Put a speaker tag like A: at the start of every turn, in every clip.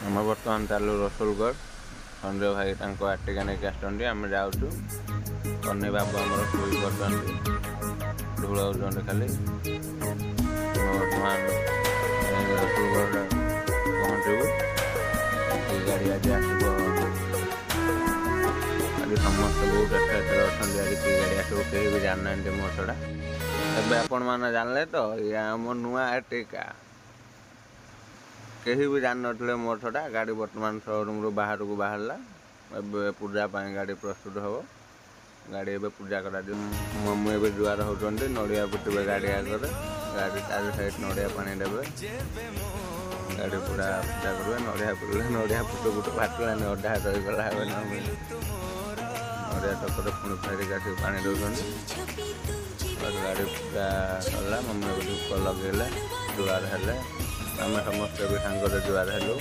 A: आम बर्तमान चालू रसुलगढ़ संजय भाई आर्टिका नहीं आसुँच आम जाऊँ कन्हैया बाबू आम शुई कर ढूल खाली बर्तमान रसुलगढ़ पहुँचू गाड़ी आज आसो आज समस्त बहुत एक्साइटेड अच्छा आज गाड़ी आसो कहीं भी जाना मो छड़ा एवं आपण मैंने जानले तो ये आम नुआ आर्टिका कहीं भी जान ना मोर छड़ा गाड़ी बर्तमान शोरूम रू बाहर को बाहरला पूजा गाड़ी प्रस्तुत हम गाड़ी एवं पूजा कर मम्मी एवं जुआर होती नड़िया पुटवे गाड़ी आगे गाड़ी चार साइड नड़िया पानी देवे गाड़ी पूरा पूजा करेंगे नड़िया पुटले नड़िया पुट गुट फाटलानी अधा रहीगला नड़िया टपर पुणी फेरी गाड़ी पानी दौरान गाड़ी पूजा सरला मम्मी धूप लगे जुआर हेले आम समस्त भी सांगे जुआर हेलु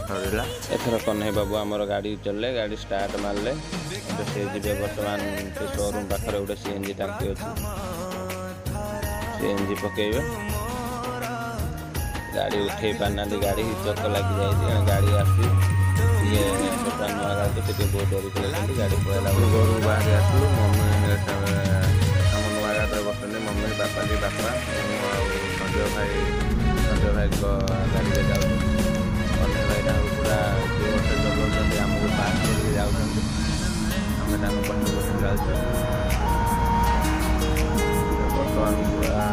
A: सरला एथर कन्हैया बाबू आमर गाड़ी चलले गाड़ी स्टार्ट मारले से जी बर्तमान से शोरूम पाखे गोटे सीएनजी टांकी अच्छी सीएनजी पकेबे गाड़ी उठे पारना गाड़ी चक लगी जाए गाड़ी आसी ये बर्तमान नुआ गाड़ी तो बहुत डरी पड़े गाड़ी पड़ेगा घर बाहर आसलु मम्मी आम नुआ गाड़ी बसते मम्मी बापा जी बापा संजय भाई को गाड़ी में जाऊँ कन्हैया भाई पूरा जो चलाते आमको पास करके जाऊँ आम पट जाऊँ बर्तमान पूरा